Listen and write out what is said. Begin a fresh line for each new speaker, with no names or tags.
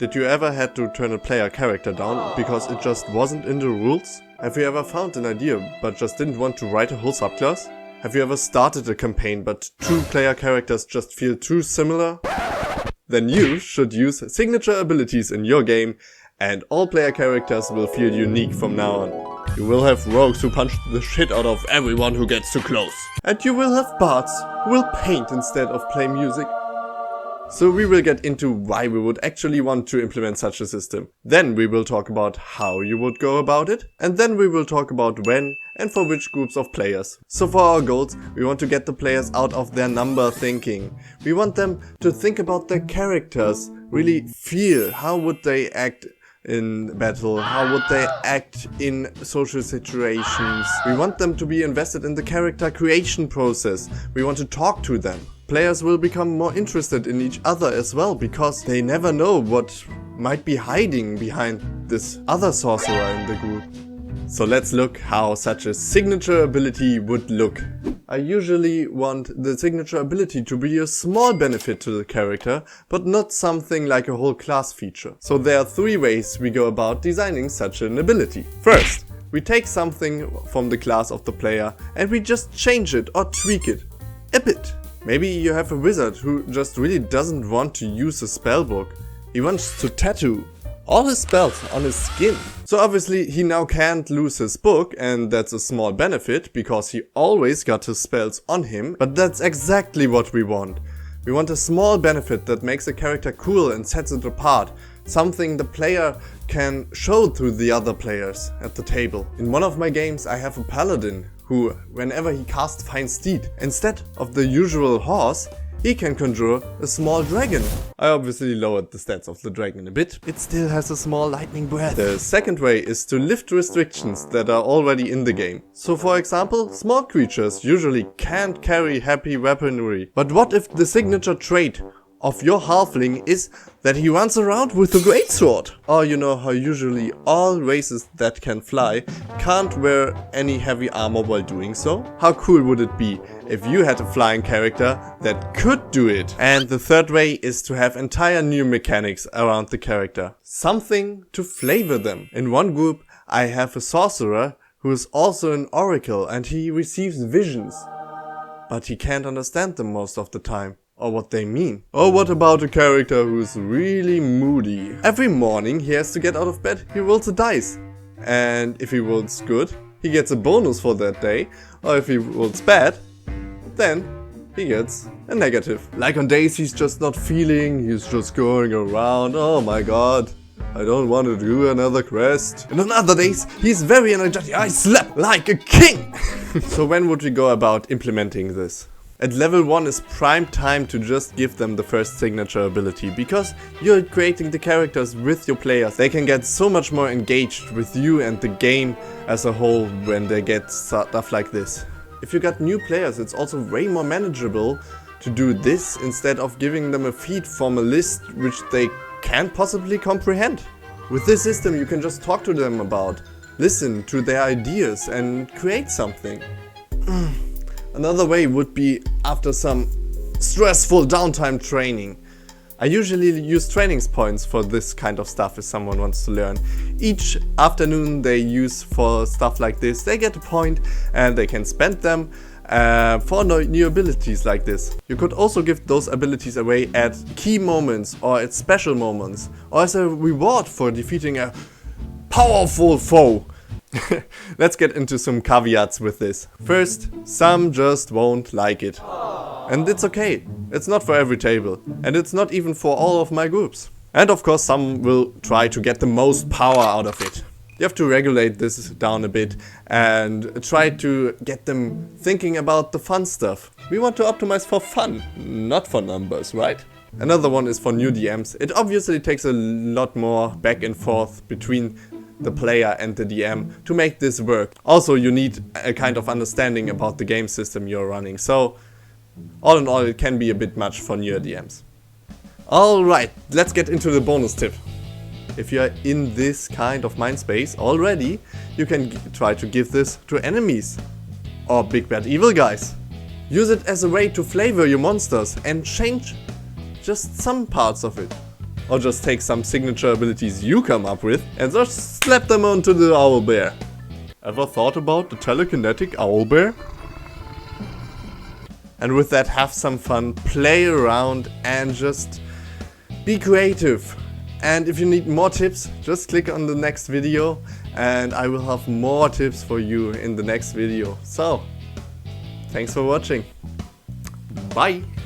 Did you ever had to turn a player character down because it just wasn't in the rules? Have you ever found an idea but just didn't want to write a whole subclass? Have you ever started a campaign but two player characters just feel too similar? Then you should use signature abilities in your game and all player characters will feel unique from now on. You will have rogues who punch the shit out of everyone who gets too close. And you will have bards who will paint instead of play music. So we will get into why we would actually want to implement such a system. Then we will talk about how you would go about it. And then we will talk about when and for which groups of players. So for our goals, we want to get the players out of their number thinking. We want them to think about their characters, really feel how would they act in battle, how would they act in social situations. We want them to be invested in the character creation process. We want to talk to them. Players will become more interested in each other as well because they never know what might be hiding behind this other sorcerer in the group. So let's look how such a signature ability would look. I usually want the signature ability to be a small benefit to the character, but not something like a whole class feature. So there are three ways we go about designing such an ability. First, we take something from the class of the player and we just change it or tweak it a bit. Maybe you have a wizard who just really doesn't want to use a spellbook. He wants to tattoo all his spells on his skin. So obviously he now can't lose his book, and that's a small benefit because he always got his spells on him, but that's exactly what we want. We want a small benefit that makes a character cool and sets it apart. Something the player can show to the other players at the table. In one of my games I have a paladin who, whenever he casts Find Steed, instead of the usual horse, he can conjure a small dragon. I obviously lowered the stats of the dragon a bit. It still has a small lightning breath. The second way is to lift restrictions that are already in the game. So for example, small creatures usually can't carry heavy weaponry. But what if the signature trait of your halfling is that he runs around with a greatsword? Or you know how usually all races that can fly can't wear any heavy armor while doing so? How cool would it be if you had a flying character that could do it? And the third way is to have entire new mechanics around the character. Something to flavor them. In one group I have a sorcerer who is also an oracle and he receives visions. But he can't understand them most of the time. Or what they mean. Or what about a character who's really moody? Every morning he has to get out of bed, he rolls a dice. And if he rolls good, he gets a bonus for that day. Or if he rolls bad, then he gets a negative. Like on days he's just not feeling, he's just going around, oh my god, I don't want to do another quest. And on other days, he's very energetic, I slap like a king! So when would we go about implementing this? At level 1 is prime time to just give them the first signature ability, because you're creating the characters with your players. They can get so much more engaged with you and the game as a whole when they get stuff like this. If you got new players, it's also way more manageable to do this instead of giving them a feat from a list which they can't possibly comprehend. With this system you can just talk to them about, listen to their ideas and create something. Another way would be after some stressful downtime training. I usually use training points for this kind of stuff if someone wants to learn. Each afternoon they use for stuff like this, they get a point and they can spend them for new abilities like this. You could also give those abilities away at key moments or at special moments, or as a reward for defeating a powerful foe. Let's get into some caveats with this. First, some just won't like it. And it's okay. It's not for every table. And it's not even for all of my groups. And of course some will try to get the most power out of it. You have to regulate this down a bit and try to get them thinking about the fun stuff. We want to optimize for fun, not for numbers, right? Another one is for new DMs. It obviously takes a lot more back and forth between the player and the DM to make this work. Also, you need a kind of understanding about the game system you're running. So, all in all, it can be a bit much for newer DMs. Alright, let's get into the bonus tip. If you're in this kind of mind space already, you can try to give this to enemies. Or big bad evil guys. Use it as a way to flavor your monsters and change just some parts of it. or just take some signature abilities you come up with and just slap them onto the owlbear. Ever thought about the telekinetic owlbear? And with that, have some fun, play around and just be creative. And if you need more tips, just click on the next video and I will have more tips for you in the next video. So, thanks for watching. Bye!